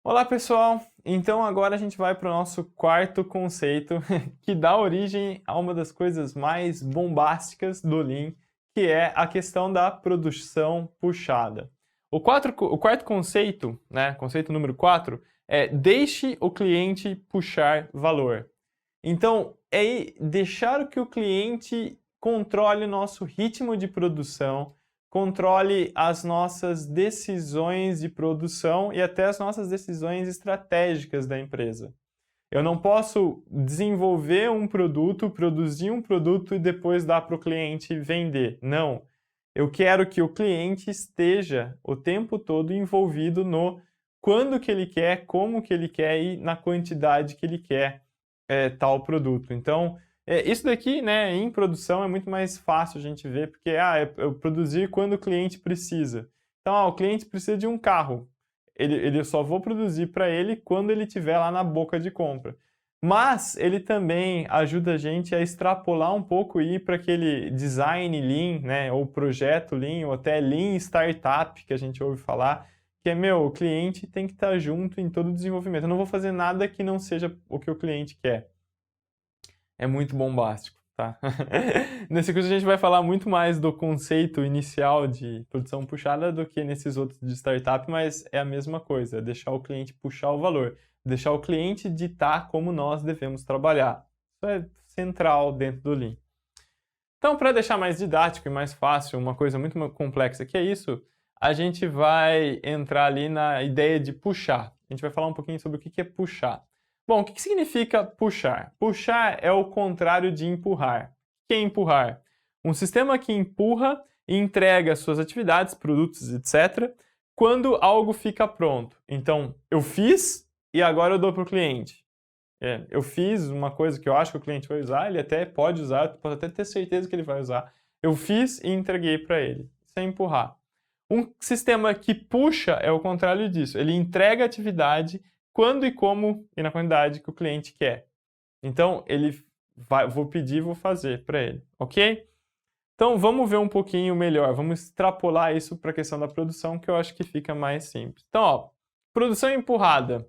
Olá, pessoal! Então agora a gente vai para o nosso quarto conceito, que dá origem a uma das coisas mais bombásticas do Lean, que é a questão da produção puxada. O quarto conceito, né, conceito número 4, é deixe o cliente puxar valor. Então, é deixar que o cliente controle o nosso ritmo de produção, controle as nossas decisões de produção e até as nossas decisões estratégicas da empresa. Eu não posso desenvolver um produto, produzir um produto e depois dar para o cliente vender. Não. Eu quero que o cliente esteja o tempo todo envolvido no quando que ele quer, como que ele quer e na quantidade que ele quer tal produto. Então, isso daqui, né, em produção é muito mais fácil a gente ver, porque eu produzir quando o cliente precisa. Então, o cliente precisa de um carro. Eu só vou produzir para ele quando ele estiver lá na boca de compra. Mas ele também ajuda a gente a extrapolar um pouco e ir para aquele design Lean, né, ou projeto Lean, ou até Lean Startup, que a gente ouve falar, que é, o cliente tem que estar junto em todo o desenvolvimento. Eu não vou fazer nada que não seja o que o cliente quer. É muito bombástico, tá? Nesse curso a gente vai falar muito mais do conceito inicial de produção puxada do que nesses outros de startup, mas é a mesma coisa, é deixar o cliente puxar o valor, deixar o cliente ditar como nós devemos trabalhar. Isso é central dentro do Lean. Então, para deixar mais didático e mais fácil, uma coisa muito complexa que é isso, a gente vai entrar ali na ideia de puxar. A gente vai falar um pouquinho sobre o que é puxar. Bom, o que significa puxar? Puxar é o contrário de empurrar. O que é empurrar? Um sistema que empurra e entrega suas atividades, produtos, etc., quando algo fica pronto. Então, eu fiz e agora eu dou para o cliente. Eu fiz uma coisa que eu acho que o cliente vai usar, ele até pode usar, eu posso até ter certeza que ele vai usar. Eu fiz e entreguei para ele. Isso é empurrar. Um sistema que puxa é o contrário disso. Ele entrega a atividade quando e como e na quantidade que o cliente quer. Então, vou pedir, vou fazer para ele, ok? Então, vamos ver um pouquinho melhor. Vamos extrapolar isso para a questão da produção, que eu acho que fica mais simples. Então, produção empurrada.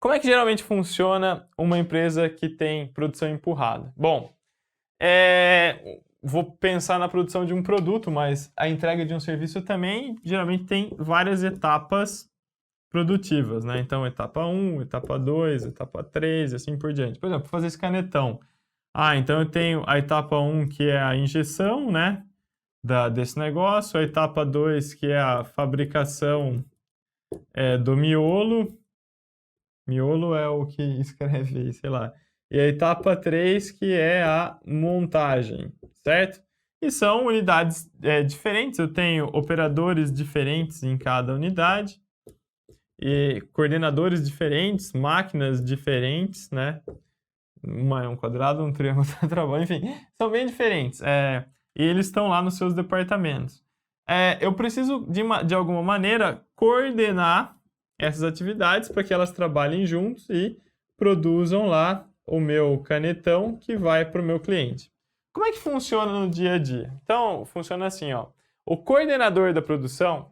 Como é que geralmente funciona uma empresa que tem produção empurrada? Bom, vou pensar na produção de um produto, mas a entrega de um serviço também geralmente tem várias etapas produtivas, né? Então, etapa 1, etapa 2, etapa 3 e assim por diante. Por exemplo, fazer esse canetão. Então eu tenho a etapa 1, que é a injeção, né, desse negócio, a etapa 2, que é a fabricação do miolo. Miolo é o que escreve aí, sei lá. E a etapa 3, que é a montagem, certo? E são unidades diferentes, eu tenho operadores diferentes em cada unidade, e coordenadores diferentes, máquinas diferentes, né? Uma é um quadrado, um triângulo, outro trabalho, enfim, são bem diferentes. E eles estão lá nos seus departamentos. Eu preciso, de alguma maneira, coordenar essas atividades para que elas trabalhem juntos e produzam lá o meu canetão que vai para o meu cliente. Como é que funciona no dia a dia? Então, funciona assim, ó. O coordenador da produção,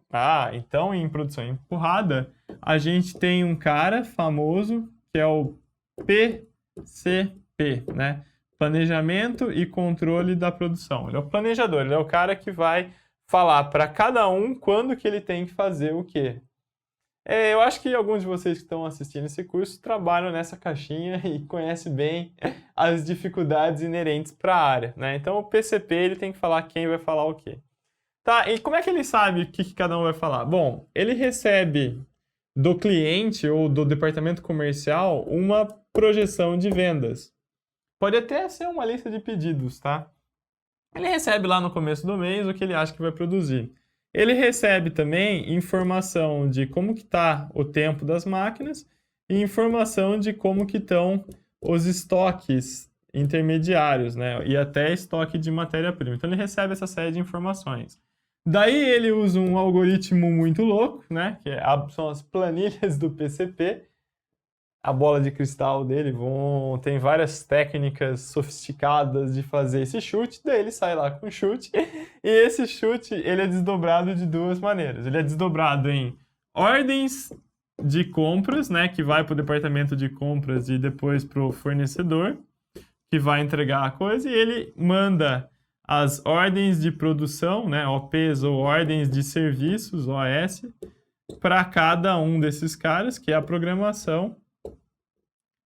então em produção empurrada, a gente tem um cara famoso que é o PCP, né? Planejamento e controle da produção. Ele é o planejador, ele é o cara que vai falar para cada um quando que ele tem que fazer o quê. Eu acho que alguns de vocês que estão assistindo esse curso trabalham nessa caixinha e conhecem bem as dificuldades inerentes para a área, né? Então o PCP ele tem que falar quem vai falar o quê. Tá, e como é que ele sabe o que cada um vai falar? Bom, ele recebe do cliente ou do departamento comercial uma projeção de vendas. Pode até ser uma lista de pedidos, tá? Ele recebe lá no começo do mês o que ele acha que vai produzir. Ele recebe também informação de como que está o tempo das máquinas e informação de como que estão os estoques intermediários, né? E até estoque de matéria-prima. Então ele recebe essa série de informações. Daí ele usa um algoritmo muito louco, né? Que são as planilhas do PCP. A bola de cristal dele tem várias técnicas sofisticadas de fazer esse chute, daí ele sai lá com o chute, e esse chute ele é desdobrado de duas maneiras. Ele é desdobrado em ordens de compras, né, que vai para o departamento de compras e depois para o fornecedor, que vai entregar a coisa, e ele manda as ordens de produção, né, OPs ou ordens de serviços, OS, para cada um desses caras, que é a programação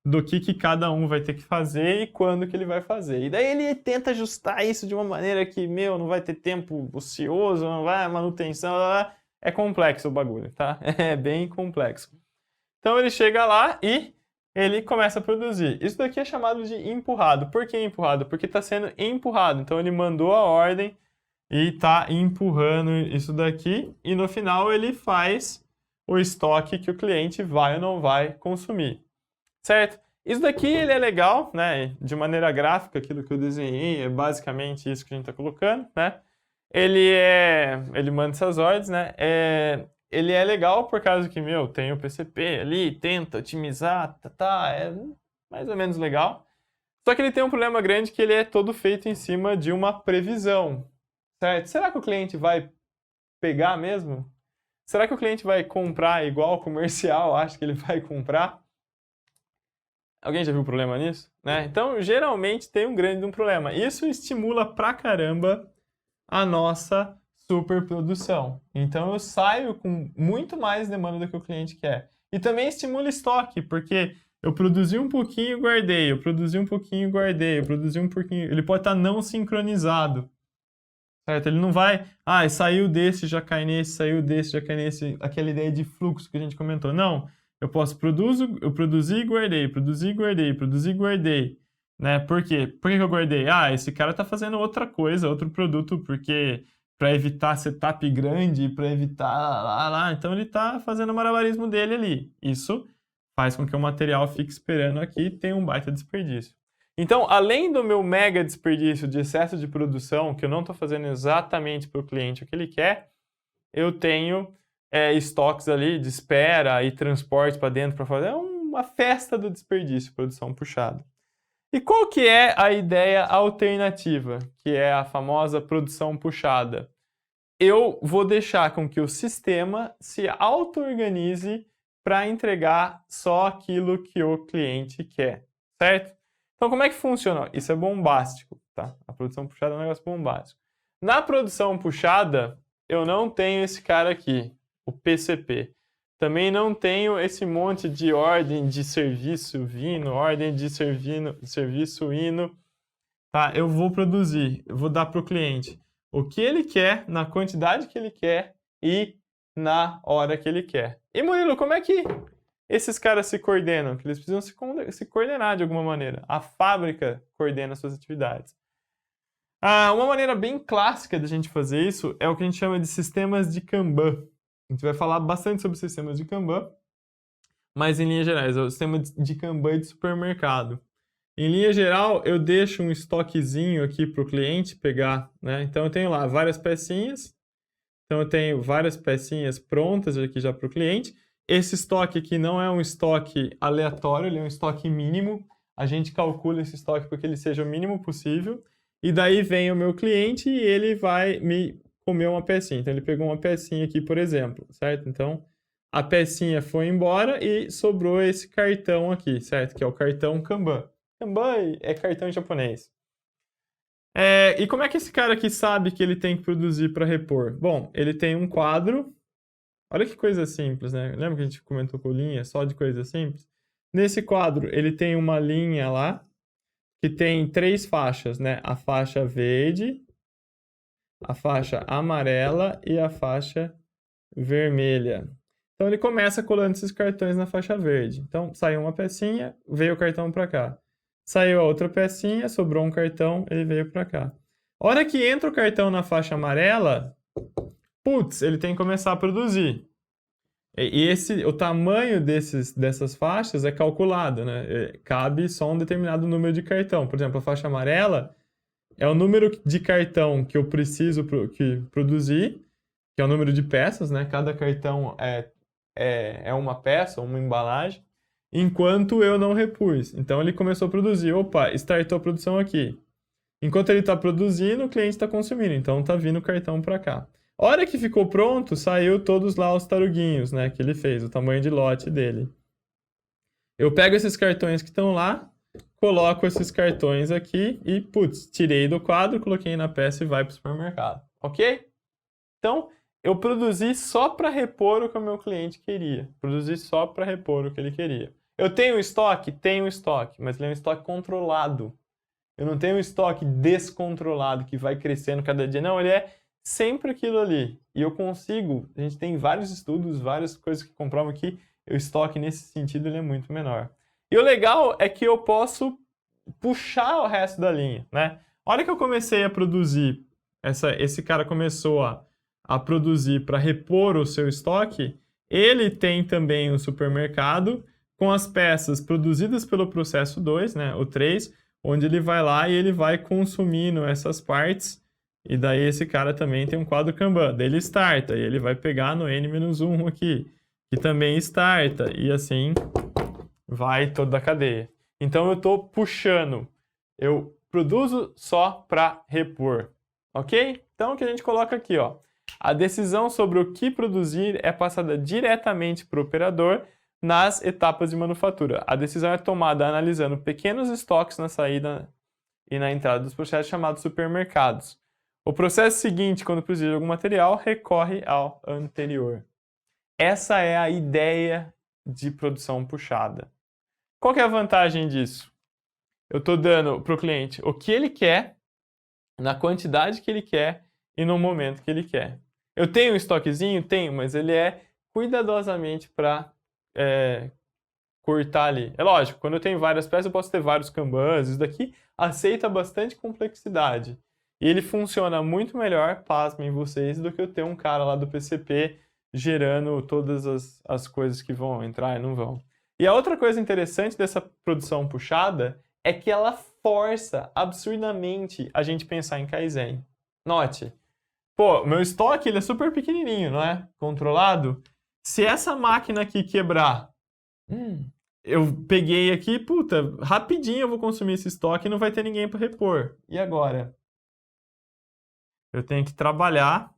do que cada um vai ter que fazer e quando que ele vai fazer. E daí ele tenta ajustar isso de uma maneira que, não vai ter tempo ocioso, não vai manutenção, é complexo o bagulho, tá? É bem complexo. Então ele chega lá e ele começa a produzir. Isso daqui é chamado de empurrado. Por que empurrado? Porque está sendo empurrado. Então ele mandou a ordem e está empurrando isso daqui e no final ele faz o estoque que o cliente vai ou não vai consumir. Certo? Isso daqui ele é legal, né? De maneira gráfica, aquilo que eu desenhei é basicamente isso que a gente está colocando, né? Ele manda essas ordens, né? Ele é legal por causa que, tem o PCP ali, tenta otimizar, é mais ou menos legal. Só que ele tem um problema grande que ele é todo feito em cima de uma previsão, certo? Será que o cliente vai pegar mesmo? Será que o cliente vai comprar igual o comercial acha que ele vai comprar? Alguém já viu problema nisso? Né? Então, geralmente tem um grande problema. Isso estimula pra caramba a nossa superprodução. Então, eu saio com muito mais demanda do que o cliente quer. E também estimula estoque, porque eu produzi um pouquinho e guardei, eu produzi um pouquinho e guardei, eu produzi um pouquinho... Ele pode estar não sincronizado. Certo? Ele não vai... saiu desse, já cai nesse, saiu desse, já cai nesse. Aquela ideia de fluxo que a gente comentou. Não. Eu produzi e guardei, produzi e guardei, produzi e guardei, né? Por quê? Por que eu guardei? Esse cara tá fazendo outra coisa, outro produto, porque para evitar setup grande, para evitar lá, então ele tá fazendo o malabarismo dele ali. Isso faz com que o material fique esperando aqui e tenha um baita desperdício. Então, além do meu mega desperdício de excesso de produção, que eu não estou fazendo exatamente para o cliente o que ele quer, eu tenho estoques ali de espera e transporte para dentro, para fora. É uma festa do desperdício, produção puxada. E qual que é a ideia alternativa, que é a famosa produção puxada? Eu vou deixar com que o sistema se auto-organize para entregar só aquilo que o cliente quer, certo? Então, como é que funciona? Isso é bombástico, tá? A produção puxada é um negócio bombástico. Na produção puxada, eu não tenho esse cara aqui, o PCP. Também não tenho esse monte de ordem de serviço vindo, ordem de serviço indo. Tá? Eu vou produzir, eu vou dar para o cliente o que ele quer, na quantidade que ele quer e na hora que ele quer. E Murilo, como é que esses caras se coordenam? Que eles precisam se coordenar de alguma maneira. A fábrica coordena suas atividades. Uma maneira bem clássica de a gente fazer isso é o que a gente chama de sistemas de Kanban. A gente vai falar bastante sobre sistemas de Kanban, mas em linhas gerais, é o sistema de Kanban de supermercado. Em linha geral, eu deixo um estoquezinho aqui para o cliente pegar, né? Então eu tenho lá várias pecinhas. Então eu tenho várias pecinhas prontas aqui já para o cliente. Esse estoque aqui não é um estoque aleatório, ele é um estoque mínimo. A gente calcula esse estoque para que ele seja o mínimo possível. E daí vem o meu cliente e ele vai me comer uma pecinha. Então ele pegou uma pecinha aqui, por exemplo, certo? Então a pecinha foi embora e sobrou esse cartão aqui, certo? Que é o cartão Kanban. Kanban é cartão em japonês. E como é que esse cara aqui sabe que ele tem que produzir para repor? Bom, ele tem um quadro. Olha que coisa simples, né? Lembra que a gente comentou com linha só de coisa simples? Nesse quadro, ele tem uma linha lá que tem 3 faixas, né? A faixa verde, a faixa amarela e a faixa vermelha. Então ele começa colando esses cartões na faixa verde. Então saiu uma pecinha, veio o cartão para cá. Saiu a outra pecinha, sobrou um cartão, ele veio para cá. A hora que entra o cartão na faixa amarela, putz, ele tem que começar a produzir. E o tamanho dessas faixas é calculado, né? Cabe só um determinado número de cartão. Por exemplo, a faixa amarela é o número de cartão que eu preciso produzir, que é o número de peças, né? Cada cartão é uma peça, uma embalagem, enquanto eu não repus. Então ele começou a produzir. Opa, startou a produção aqui. Enquanto ele está produzindo, o cliente está consumindo. Então está vindo o cartão para cá. A hora que ficou pronto, saiu todos lá os taruguinhos, né, que ele fez, o tamanho de lote dele. Eu pego esses cartões que estão lá, coloco esses cartões aqui e, putz, tirei do quadro, coloquei na peça e vai para o supermercado, ok? Então, eu produzi só para repor o que o meu cliente queria. Produzi só para repor o que ele queria. Eu tenho estoque? Tenho estoque, mas ele é um estoque controlado. Eu não tenho um estoque descontrolado que vai crescendo cada dia. Não, ele é sempre aquilo ali. E eu consigo, a gente tem vários estudos, várias coisas que comprovam que o estoque nesse sentido ele é muito menor. E o legal é que eu posso puxar o resto da linha, né? A hora que eu comecei a produzir, esse cara começou a produzir para repor o seu estoque, ele tem também o supermercado com as peças produzidas pelo processo 2, né, o 3, onde ele vai lá e ele vai consumindo essas partes, e daí esse cara também tem um quadro Kanban. Daí ele starta, e ele vai pegar no N-1 aqui, que também starta, e assim vai toda a cadeia. Então eu estou puxando, eu produzo só para repor, ok? Então o que a gente coloca aqui, ó, a decisão sobre o que produzir é passada diretamente para o operador nas etapas de manufatura. A decisão é tomada analisando pequenos estoques na saída e na entrada dos processos chamados supermercados. O processo seguinte, quando precisa de algum material, recorre ao anterior. Essa é a ideia de produção puxada. Qual que é a vantagem disso? Eu estou dando para o cliente o que ele quer, na quantidade que ele quer e no momento que ele quer. Eu tenho um estoquezinho? Tenho, mas ele é cuidadosamente para cortar ali. É lógico, quando eu tenho várias peças, eu posso ter vários Kanbans. Isso daqui aceita bastante complexidade. E ele funciona muito melhor, pasmem vocês, do que eu ter um cara lá do PCP gerando todas as coisas que vão entrar e não vão. E a outra coisa interessante dessa produção puxada é que ela força absurdamente a gente pensar em Kaizen. Note, pô, meu estoque ele é super pequenininho, não é? Controlado. Se essa máquina aqui quebrar, eu peguei aqui, puta, rapidinho eu vou consumir esse estoque e não vai ter ninguém para repor. E agora? Eu tenho que trabalhar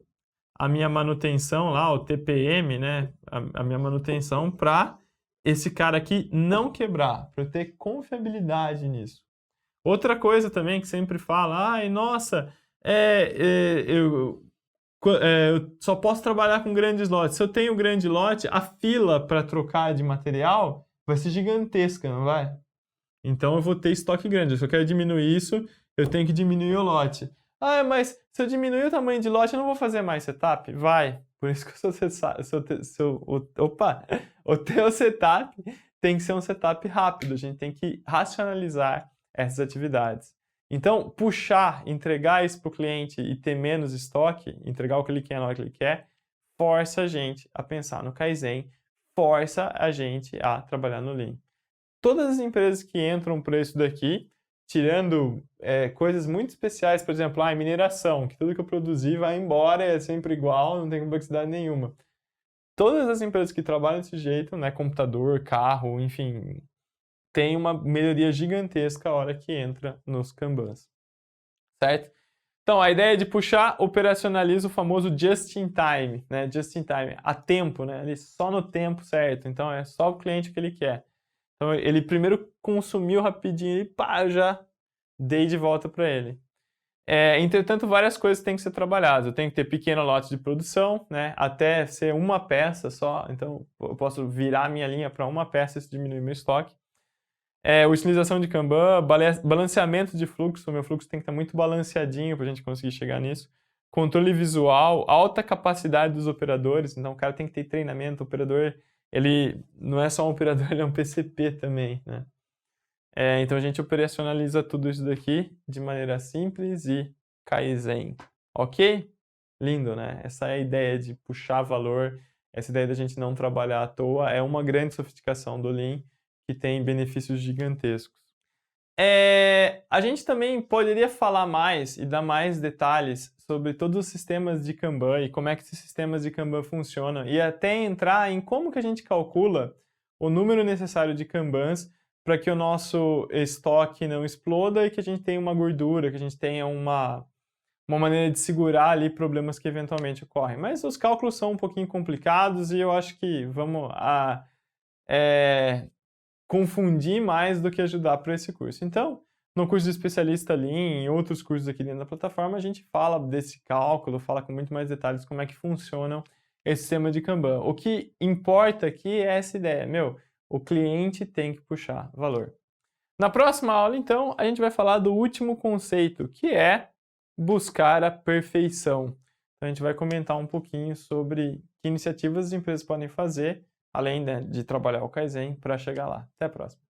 a minha manutenção lá, o TPM, né? A minha manutenção para esse cara aqui não quebrar, para eu ter confiabilidade nisso. Outra coisa também que sempre fala, ai, nossa, eu só posso trabalhar com grandes lotes. Se eu tenho grande lote, a fila para trocar de material vai ser gigantesca, não vai? Então eu vou ter estoque grande. Se eu quero diminuir isso, eu tenho que diminuir o lote. Ah, mas se eu diminuir o tamanho de lote, eu não vou fazer mais setup? Vai. Por isso que o teu setup tem que ser um setup rápido. A gente tem que racionalizar essas atividades. Então, puxar, entregar isso para o cliente e ter menos estoque, entregar o que ele quer na hora que ele quer, força a gente a pensar no Kaizen, força a gente a trabalhar no Lean. Todas as empresas que entram por isso daqui, tirando coisas muito especiais, por exemplo, mineração, que tudo que eu produzi vai embora, é sempre igual, não tem complexidade nenhuma. Todas as empresas que trabalham desse jeito, né, computador, carro, enfim, tem uma melhoria gigantesca a hora que entra nos Kanbans, certo? Então, a ideia de puxar operacionaliza o famoso just in time, né? Just in time, a tempo, né? Ali só no tempo certo. Então, é só o cliente que ele quer. Então, ele primeiro consumiu rapidinho e pá, eu já dei de volta para ele. Entretanto, várias coisas têm que ser trabalhadas. Eu tenho que ter pequeno lote de produção, né? Até ser uma peça só. Então, eu posso virar a minha linha para uma peça e isso diminui meu estoque. Utilização de Kanban, balanceamento de fluxo. O meu fluxo tem que estar muito balanceadinho para a gente conseguir chegar nisso. Controle visual, alta capacidade dos operadores. Então, o cara tem que ter treinamento. O operador, ele não é só um operador, ele é um PCP também, né? Então, a gente operacionaliza tudo isso daqui de maneira simples e Kaizen. Ok? Lindo, né? Essa é a ideia de puxar valor. Essa ideia da gente não trabalhar à toa é uma grande sofisticação do Lean, que tem benefícios gigantescos. A gente também poderia falar mais e dar mais detalhes sobre todos os sistemas de Kanban e como é que esses sistemas de Kanban funcionam e até entrar em como que a gente calcula o número necessário de Kanbans para que o nosso estoque não exploda e que a gente tenha uma gordura, que a gente tenha uma uma maneira de segurar ali problemas que eventualmente ocorrem. Mas os cálculos são um pouquinho complicados e eu acho que vamos confundir mais do que ajudar para esse curso. Então, no curso de especialista ali, em outros cursos aqui dentro da plataforma, a gente fala desse cálculo, fala com muito mais detalhes como é que funcionam esse sistema de Kanban. O que importa aqui é essa ideia, o cliente tem que puxar valor. Na próxima aula, então, a gente vai falar do último conceito, que é buscar a perfeição. Então, a gente vai comentar um pouquinho sobre que iniciativas as empresas podem fazer, além de trabalhar o Kaizen, para chegar lá. Até a próxima.